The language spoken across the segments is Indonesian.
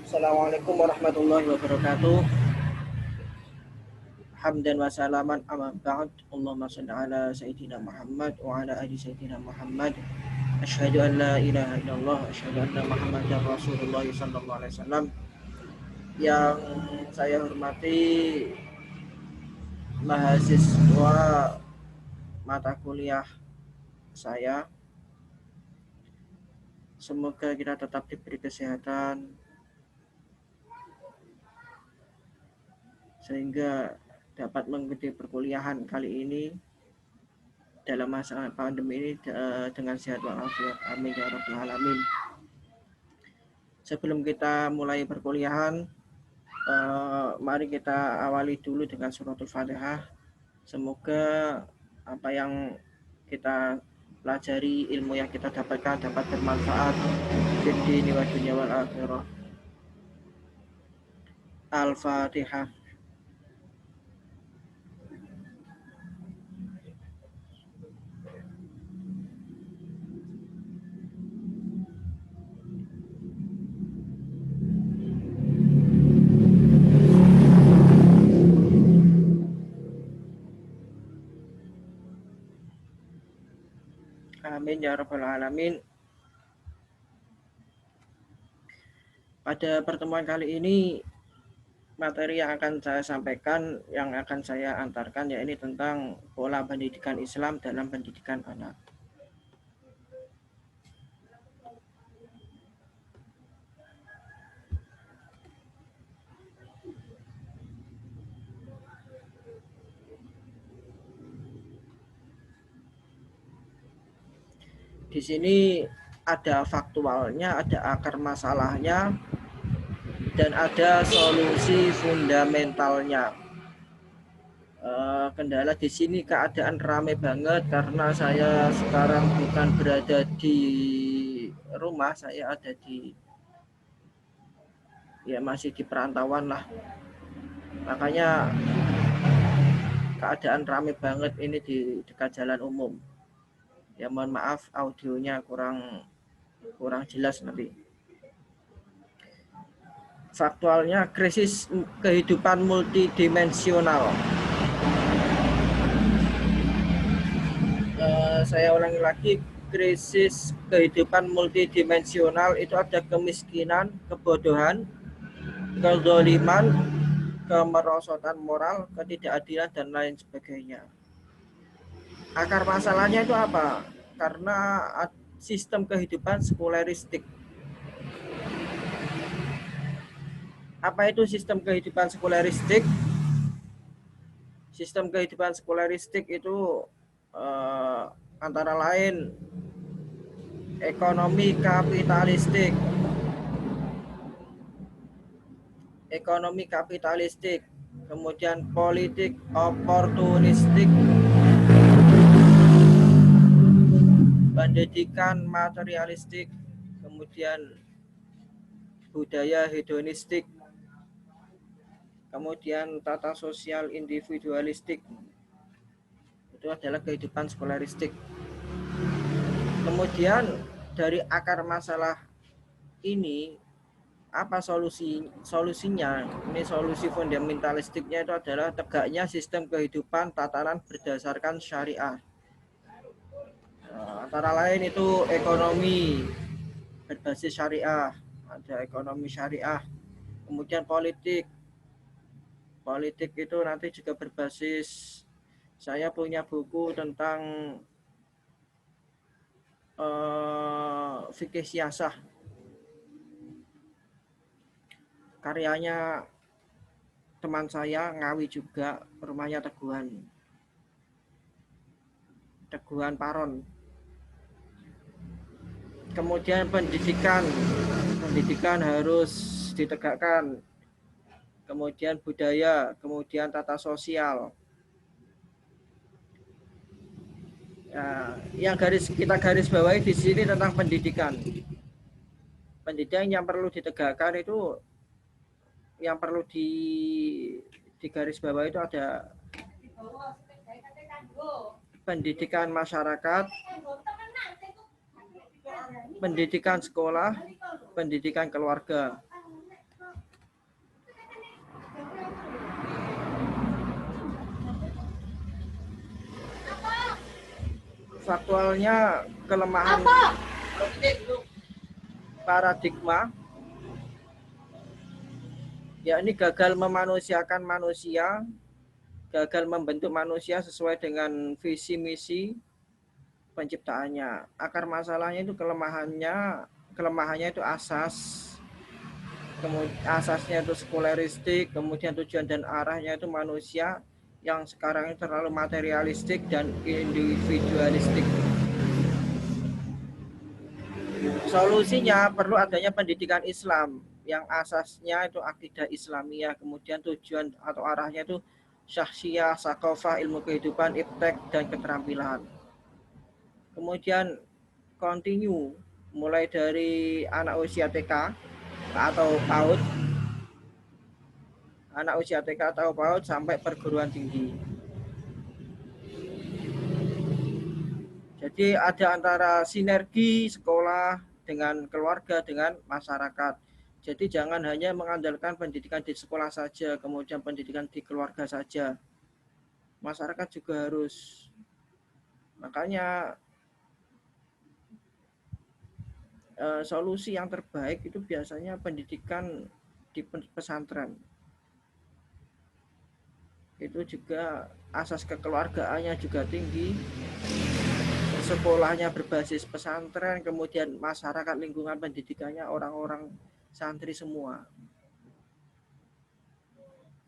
Assalamualaikum warahmatullahi wabarakatuh. Hamdan wa salaman amma ba'd. Allahumma shalli ala sayyidina Muhammad wa ala ali sayyidina Muhammad. Asyhadu an la ilaha illallah, asyhadu anna Muhammadar Rasulullah sallallahu alaihi wasallam. Yang saya hormati mahasiswa mata kuliah saya. Semoga kita tetap diberi kesehatan sehingga dapat mengikuti perkuliahan kali ini dalam masa pandemi ini dengan sehat walafiat. Amin ya rabbal alamin. Sebelum kita mulai perkuliahan, mari kita awali dulu dengan suratul Fatihah. Semoga apa yang kita pelajari, ilmu yang kita dapatkan dapat bermanfaat di dunia wa dunya wal akhirah. Al-Fatihah. Amin ya rabbal alamin. Pada pertemuan kali ini materi yang akan saya sampaikan, yang akan saya antarkan yaitu tentang pola pendidikan Islam dalam pendidikan anak. Di sini ada faktualnya, ada akar masalahnya, dan ada solusi fundamentalnya. Kendala di sini keadaan ramai banget karena saya sekarang bukan berada di rumah, saya ada di masih di perantauan lah. Makanya keadaan ramai banget ini di dekat jalan umum. Ya mohon maaf audionya kurang jelas nanti. Faktualnya krisis kehidupan multidimensional. Saya ulangi lagi, krisis kehidupan multidimensional itu ada kemiskinan, kebodohan, kezaliman, kemerosotan moral, ketidakadilan, dan lain sebagainya. Akar masalahnya itu apa? Karena sistem kehidupan sekuleristik. Apa itu sistem kehidupan sekuleristik? Sistem kehidupan sekuleristik itu antara lain ekonomi kapitalistik, kemudian politik oportunistik, pendidikan materialistik, kemudian budaya hedonistik, kemudian tata sosial individualistik. Itu adalah kehidupan sekuleristik. Kemudian dari akar masalah ini apa solusinya? Ini solusi fundamentalistiknya itu adalah tegaknya sistem kehidupan tatanan berdasarkan syariah. Antara lain itu ekonomi berbasis syariah, ada ekonomi syariah. Kemudian politik itu nanti juga berbasis, saya punya buku tentang fikih siasah, karyanya teman saya Ngawi juga, rumahnya Teguhan Paron. Kemudian pendidikan harus ditegakkan, kemudian budaya, kemudian tata sosial. Yang kita garis bawahi di sini tentang pendidikan. Pendidikan yang perlu ditegakkan itu, yang perlu digarisbawahi itu ada pendidikan masyarakat, pendidikan sekolah, pendidikan keluarga. faktualnya kelemahan paradigma, yakni gagal memanusiakan manusia, gagal membentuk manusia sesuai dengan visi misi penciptaannya. Akar masalahnya itu kelemahannya itu asasnya itu sekularistik, kemudian tujuan dan arahnya itu manusia yang sekarang ini terlalu materialistik dan individualistik. Solusinya perlu adanya pendidikan Islam yang asasnya itu akidah Islamiyah, kemudian tujuan atau arahnya itu syahsiyah, sakofah, ilmu kehidupan, iptek, dan keterampilan. Kemudian continue mulai dari anak usia TK atau PAUD, sampai perguruan tinggi. Jadi ada antara sinergi sekolah dengan keluarga dengan masyarakat. Jadi jangan hanya mengandalkan pendidikan di sekolah saja, kemudian pendidikan di keluarga saja. Masyarakat juga harus. Makanya solusi yang terbaik itu biasanya pendidikan di pesantren. Itu juga asas kekeluargaannya juga tinggi. Sekolahnya berbasis pesantren, kemudian masyarakat lingkungan pendidikannya orang-orang santri semua.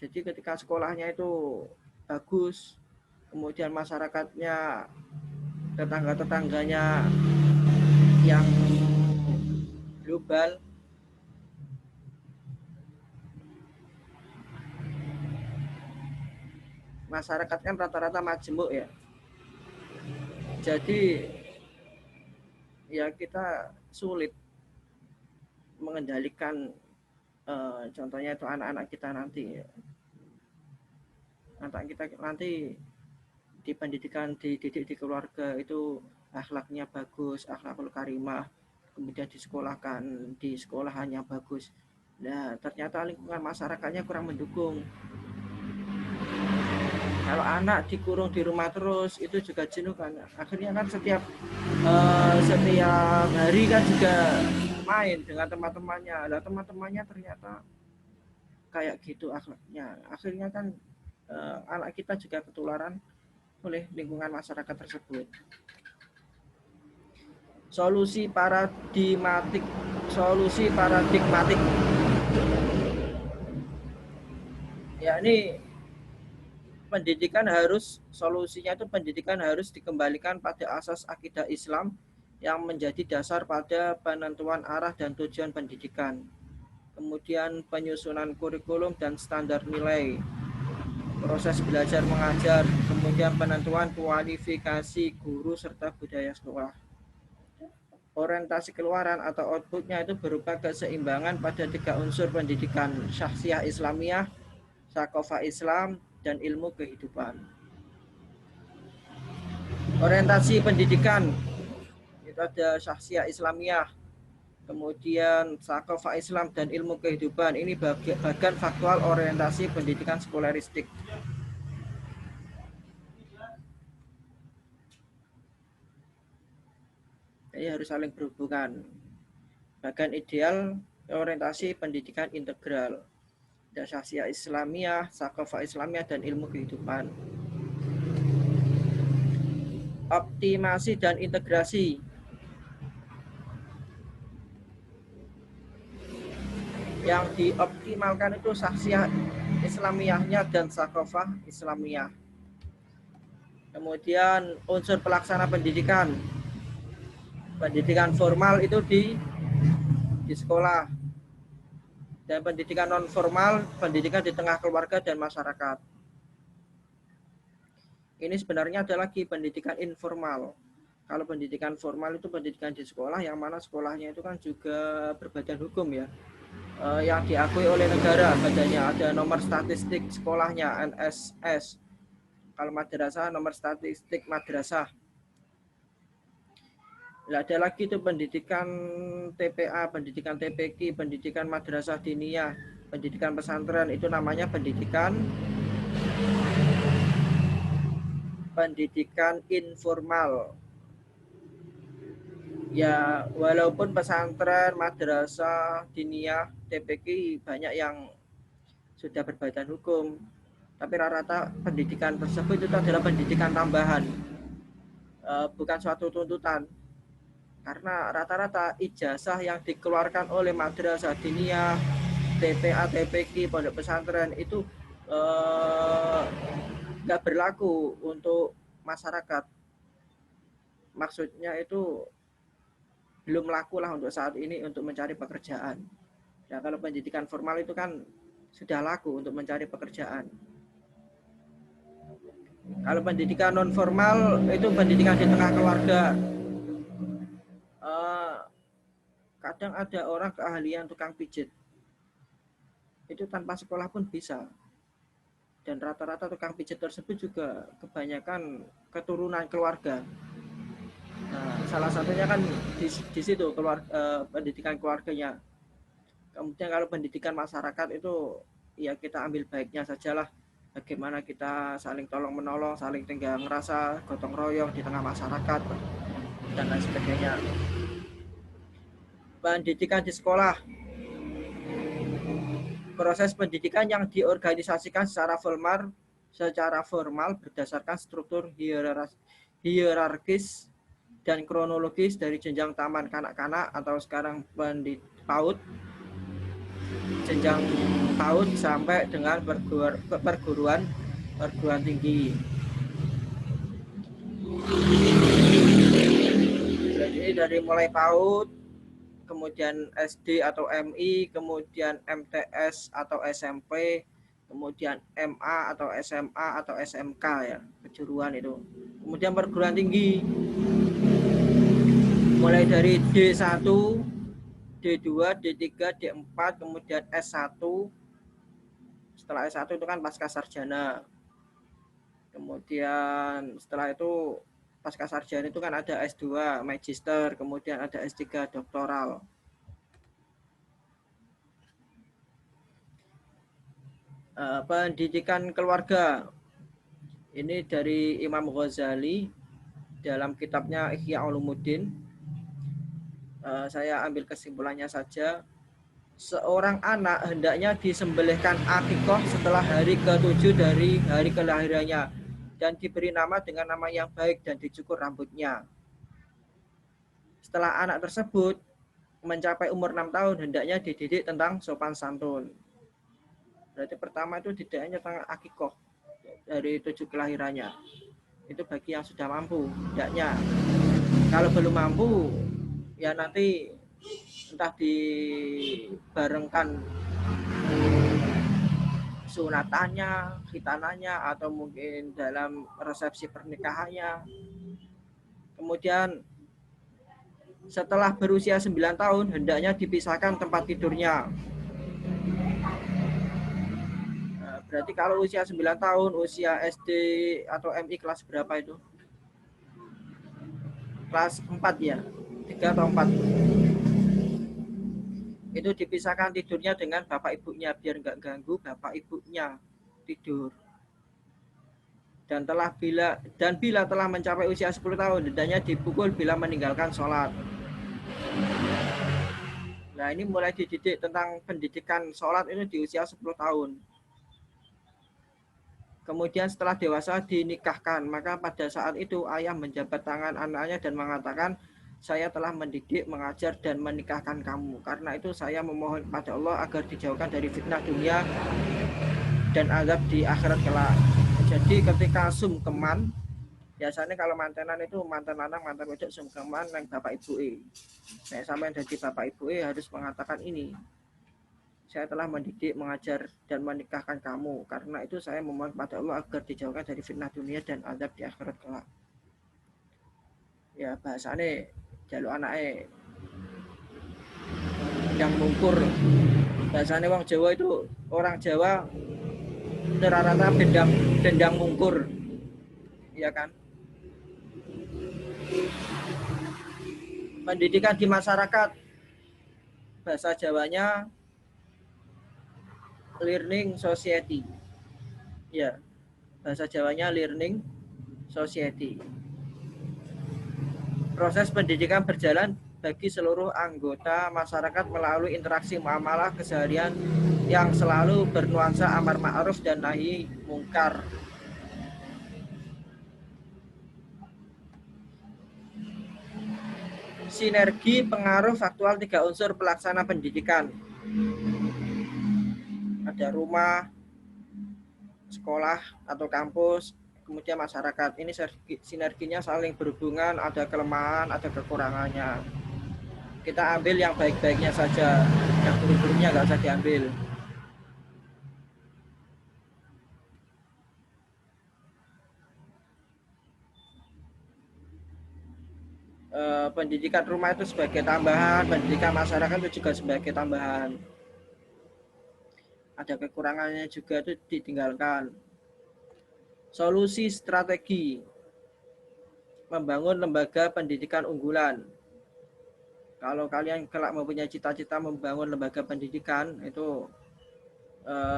Jadi ketika sekolahnya itu bagus, kemudian masyarakatnya, tetangga-tetangganya yang global, masyarakat kan rata-rata majemuk ya. Jadi ya kita sulit mengendalikan contohnya itu anak-anak kita nanti. Anak kita nanti di pendidikan, dididik di keluarga itu akhlaknya bagus, akhlakul karimah, kemudian disekolahkan di sekolahannya bagus. Nah, ternyata lingkungan masyarakatnya kurang mendukung. Kalau anak dikurung di rumah terus itu juga jenuh kan. Akhirnya kan setiap hari kan juga main dengan teman-temannya. Lah teman-temannya ternyata kayak gitu akhlaknya. Akhirnya kan anak kita juga ketularan oleh lingkungan masyarakat tersebut. Solusi paradigmatik. Ya ini solusinya itu pendidikan harus dikembalikan pada asas akidah Islam yang menjadi dasar pada penentuan arah dan tujuan pendidikan. Kemudian penyusunan kurikulum dan standar nilai, proses belajar mengajar, kemudian penentuan kualifikasi guru serta budaya sekolah. Orientasi keluaran atau outputnya itu berupa keseimbangan pada 3 unsur pendidikan: syahsiyah Islamiyah, sakofah Islam, dan ilmu kehidupan. Orientasi pendidikan itu ada syahsiyah Islamiyah, kemudian sakofah Islam, dan ilmu kehidupan. Ini bagian faktual orientasi pendidikan sekularistik. Jadi harus saling berhubungan. Bagian ideal orientasi pendidikan integral, syahsiyah Islamiyah, sakofah Islamiyah, dan ilmu kehidupan. Optimasi dan integrasi. Yang dioptimalkan itu syahsiyah Islamiyahnya dan sakofah Islamiyah. Kemudian unsur pelaksana pendidikan. Pendidikan formal itu di sekolah. Dan pendidikan non formal, pendidikan di tengah keluarga dan masyarakat. Ini sebenarnya ada lagi pendidikan informal. Kalau pendidikan formal itu pendidikan di sekolah, yang mana sekolahnya itu kan juga berbadan hukum ya, yang diakui oleh negara. Badannya ada nomor statistik sekolahnya, NSS. Kalau madrasah, nomor statistik madrasah. Ada lagi itu pendidikan TPA, pendidikan TPQ, pendidikan madrasah diniyah, pendidikan pesantren. Itu namanya pendidikan informal. Ya, walaupun pesantren, madrasah, diniyah, TPQ banyak yang sudah berbadan hukum, tapi rata-rata pendidikan tersebut itu adalah pendidikan tambahan, bukan suatu tuntutan. Karena rata-rata ijazah yang dikeluarkan oleh madrasah, diniyah, TPA, TPQ, pondok pesantren itu nggak berlaku untuk masyarakat. Maksudnya itu belum laku lah untuk saat ini untuk mencari pekerjaan. Ya, kalau pendidikan formal itu kan sudah laku untuk mencari pekerjaan. Kalau pendidikan non formal itu pendidikan di tengah keluarga. Kadang ada orang keahlian tukang pijit, itu tanpa sekolah pun bisa. Dan rata-rata tukang pijit tersebut juga kebanyakan keturunan keluarga. Nah, salah satunya kan di situ pendidikan keluarganya. Kemudian kalau pendidikan masyarakat itu ya kita ambil baiknya sajalah. Bagaimana kita saling tolong menolong, saling tenggang rasa, gotong royong di tengah masyarakat dan lain sebagainya. Pendidikan di sekolah, proses pendidikan yang diorganisasikan secara formal berdasarkan struktur hierarkis dan kronologis dari jenjang taman kanak-kanak atau sekarang PAUD, jenjang PAUD sampai dengan perguruan tinggi. Jadi dari mulai PAUD, kemudian SD atau MI, kemudian MTS atau SMP, kemudian MA atau SMA atau SMK ya, kejuruan itu. Kemudian perguruan tinggi mulai dari D1, D2, D3, D4, kemudian S1. Setelah S1 itu kan pasca sarjana. Kemudian setelah itu pasca sarjana itu kan ada S2, magister, kemudian ada S3, doktoral. Pendidikan keluarga ini dari Imam Ghazali dalam kitabnya Ihya Ulumuddin. Saya ambil kesimpulannya saja. Seorang anak hendaknya disembelihkan akikoh setelah hari ke-7 dari hari kelahirannya dan diberi nama dengan nama yang baik dan dicukur rambutnya. Setelah anak tersebut mencapai umur 6 tahun hendaknya dididik tentang sopan santun. Berarti pertama itu didiknya tentang akikoh dari 7 kelahirannya. Itu bagi yang sudah mampu, hendaknya. Kalau belum mampu, ya nanti entah dibarengkan sunatannya, khitanannya, atau mungkin dalam resepsi pernikahannya. Kemudian setelah berusia 9 tahun, hendaknya dipisahkan tempat tidurnya. Berarti kalau usia 9 tahun, usia SD atau MI kelas berapa itu? Kelas 4 ya? 3 atau 4? Itu dipisahkan tidurnya dengan bapak ibunya, biar nggak ganggu bapak ibunya tidur. Dan bila telah mencapai usia 10 tahun, hendaknya dipukul bila meninggalkan sholat. Nah, ini mulai dididik tentang pendidikan sholat ini di usia 10 tahun. Kemudian setelah dewasa dinikahkan, maka pada saat itu ayah menjabat tangan anaknya dan mengatakan, saya telah mendidik, mengajar, dan menikahkan kamu. Karena itu saya memohon kepada Allah agar dijauhkan dari fitnah dunia dan azab di akhirat kelak. Jadi ketika sungkeman, biasanya kalau mantenan itu mantan lanang, mantan wedok sungkeman yang bapak ibu Nah, sampai dari bapak ibu harus mengatakan ini. Saya telah mendidik, mengajar, dan menikahkan kamu. Karena itu saya memohon kepada Allah agar dijauhkan dari fitnah dunia dan azab di akhirat kelak. Ya bahasanya jaluk anaknya yang mungkur. Bahasanya orang Jawa itu, orang Jawa rata-rata dendang mungkur. Iya kan? Pendidikan di masyarakat, bahasa Jawanya learning society. Ya, bahasa Jawanya learning society. Proses pendidikan berjalan bagi seluruh anggota masyarakat melalui interaksi muamalah keseharian yang selalu bernuansa amar ma'ruf dan nahi mungkar. Sinergi pengaruh faktual 3 unsur pelaksana pendidikan. Ada rumah, sekolah atau kampus, kemudian masyarakat. Ini sinerginya saling berhubungan, ada kelemahan, ada kekurangannya. Kita ambil yang baik-baiknya saja, yang buruk-buruknya nggak usah diambil. Pendidikan rumah itu sebagai tambahan, pendidikan masyarakat itu juga sebagai tambahan. Ada kekurangannya juga itu ditinggalkan. Solusi strategi membangun lembaga pendidikan unggulan. Kalau kalian kelak mempunyai cita-cita membangun lembaga pendidikan, itu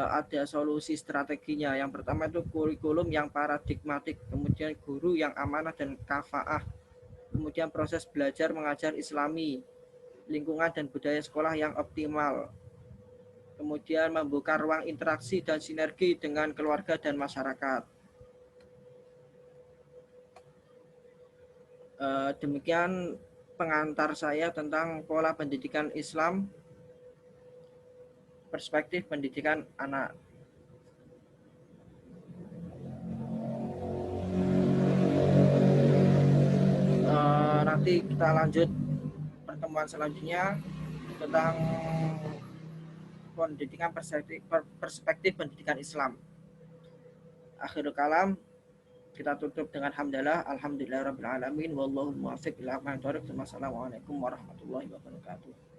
ada solusi strateginya. Yang pertama itu kurikulum yang paradigmatik, kemudian guru yang amanah dan kafaah, kemudian proses belajar mengajar islami, lingkungan dan budaya sekolah yang optimal, kemudian membuka ruang interaksi dan sinergi dengan keluarga dan masyarakat. Demikian pengantar saya tentang pola pendidikan Islam, perspektif pendidikan anak. Nanti kita lanjut pertemuan selanjutnya tentang pendidikan perspektif pendidikan Islam. Akhirul kalam, kita tutup dengan hamdalah, alhamdulillahirabbil alamin, wallahu muwaffiq ila aqwamit thoriq. Wassalamualaikum warahmatullahi wabarakatuh.